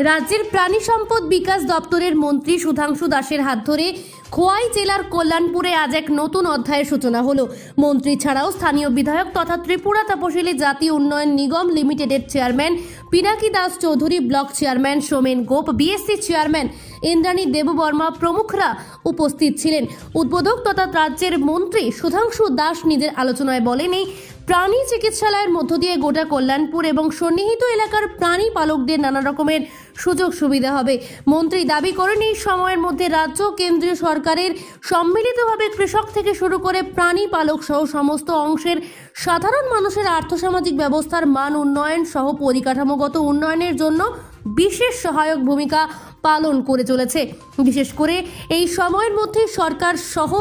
রাজ্যের প্রাণী সম্পদ বিকাশ দপ্তরের মন্ত্রী সুধাংশু দাসের হাত ধরে খোয়াই জেলার কল্যাণপুরে আজ এক নতুন অধ্যায়ের সূচনা হলো। মন্ত্রী ছাড়াও স্থানীয় বিধায়ক তথা ত্রিপুরা তপশিলি জাতি উন্নয়ন নিগম লিমিটেডের chairman Pinaki Das Chowdhury, block chairman Somen Gop, BSC chairman Indrani Debbarma প্রমুখরা উপস্থিত ছিলেন। উদ্বোধক তথা রাজ্যের মন্ত্রী সুধাংশু দাস নিজের আলোচনায় বলেন, এই প্রাণী চিকিৎসালয়ের মধ্য দিয়ে গোটা কল্যাণপুর এবং সন্নিহিত এলাকার প্রাণী পালকদের নানা রকমের সুযোগ সুবিধা হবে। মন্ত্রী দাবি করেন, এই সময়ের মধ্যে রাজ্য কেন্দ্রীয় সরকারের সম্মিলিতভাবে কৃষক থেকে শুরু করে প্রাণী পালক সহ সমস্ত অংশের সাধারণ মানুষের আর্থসামাজিক ব্যবস্থার মান উন্নয়ন সহ পরিকাঠামোগত উন্নয়নের জন্য বিশেষ সহায়ক ভূমিকা পালন করে চলেছে। বিশেষ করে এই সময়ের মধ্যে সরকার সহ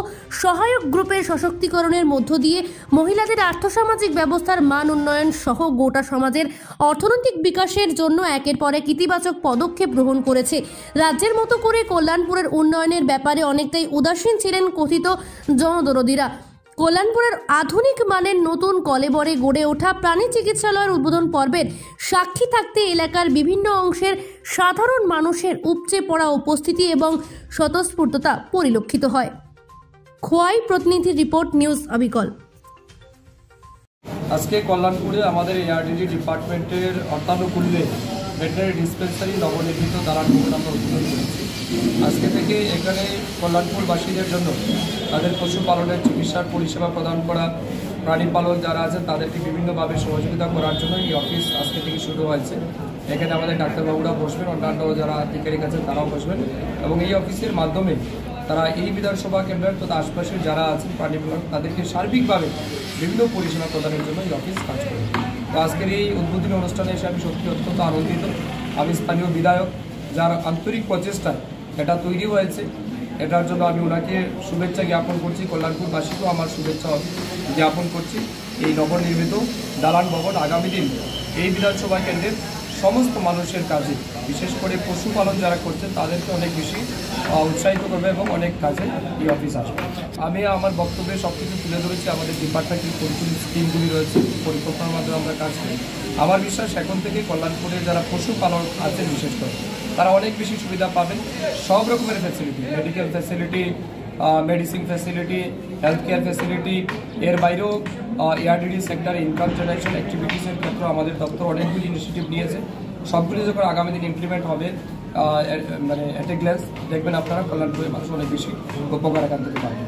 সহায়ক গ্রুপের সশক্তিকরণের মধ্য দিয়ে মহিলাদের আর্থসামাজিক ব্যবস্থার মান উন্নয়ন সহ গোটা সমাজের অর্থনৈতিক বিকাশের জন্য একের পর এক ইতিবাচক পদক্ষেপ গ্রহণ করেছে। রাজ্যের মতো করে কল্যাণপুরের উন্নয়নের ব্যাপারে অনেকটাই উদাসীন ছিলেন কথিত জনদরদীরা। কল্যাণপুরের আধুনিক মানের নতুন কলেবরে গড়ে ওঠা প্রাণী চিকিৎসালয়ের উদ্বোধন পর্বের সাক্ষী থাকতে এলাকার বিভিন্ন অংশের সাধারণ মানুষের উপচে পড়া উপস্থিতি এবং স্বতঃস্ফূর্ততা পরিলক্ষিত হয়। খোয়াই প্রতিনিধি রিপোর্ট, নিউজ অবিকল। আজকে কল্যাণপুরে আমাদের এআরডিডি ডিপার্টমেন্টের অর্থানুকূল্যে ভেটেরিনারি ডিসপেন্সারি নবনির্মিত দালান ভবন আমরা উদ্বোধন করেছি। আজকে থেকে এখানে কল্যাণপুরবাসীদের জন্য তাদের পশুপালনের চিকিৎসার পরিষেবা প্রদান করা, প্রাণী পালক যারা আছে তাদেরকে বিভিন্নভাবে সহযোগিতা করার জন্য এই অফিস আজকে থেকে শুরু হয়েছে। এখানে আমাদের ডাক্তারবাবুরা বসবেন, অন্যান্য যারা আধিকারিক আছেন তারাও বসবেন এবং এই অফিসের মাধ্যমে তারা এই বিধানসভা কেন্দ্রের তথা আশপাশের যারা আছেন প্রাণী পালক তাদেরকে সার্বিকভাবে বিভিন্ন পরিষেবা প্রদানের জন্য এই অফিস কাজ করে। তো আজকের এই উদ্বোধনী অনুষ্ঠানে এসে আমি সত্যি অত্যন্ত আনন্দিত। আমি স্থানীয় বিধায়ক যার আন্তরিক প্রচেষ্টায় এটা তৈরি হয়েছে, এটার জন্য আমি ওনাকে শুভেচ্ছা জ্ঞাপন করছি। কল্যাণপুরবাসীকেও আমার শুভেচ্ছা জ্ঞাপন করছি। এই নবনির্মিত দালান ভবন আগামী দিন এই বিধানসভা কেন্দ্রের সমস্ত মানুষের কাজে, বিশেষ করে পশুপালন যারা করছেন তাদেরকে অনেক বেশি উৎসাহিত করবে এবং অনেক কাজে এই অফিস আসবে। আমি আমার বক্তব্যে সব কিছু তুলে ধরেছি। আমাদের ডিপার্টমেন্টের পরিচালিত স্কিমগুলি রয়েছে, পরিকল্পনার মাধ্যমে আমরা কাজ করি। আমার বিশ্বাস এখন থেকে কল্যাণপুরের যারা পশুপালন আছেন বিশেষ করে তারা অনেক বেশি সুবিধা পাবেন। সব রকমের facility, medical facility, medicine facility, health care facility, এর বাইরেও এআরডিডি সেক্টরে ইনকাম জেনারেশন অ্যাক্টিভিটিসের ক্ষেত্রে আমাদের দপ্তর অনেকগুলি ইনিশিয়েটিভ নিয়েছে। সবগুলি যখন আগামী দিন ইমপ্লিমেন্ট হবে মানে অ্যাট এ গ্ল্যান্স দেখবেন আপনারা কল্যাণপুরের মানুষ অনেক বেশি উপকার এখান থেকে পাবেন।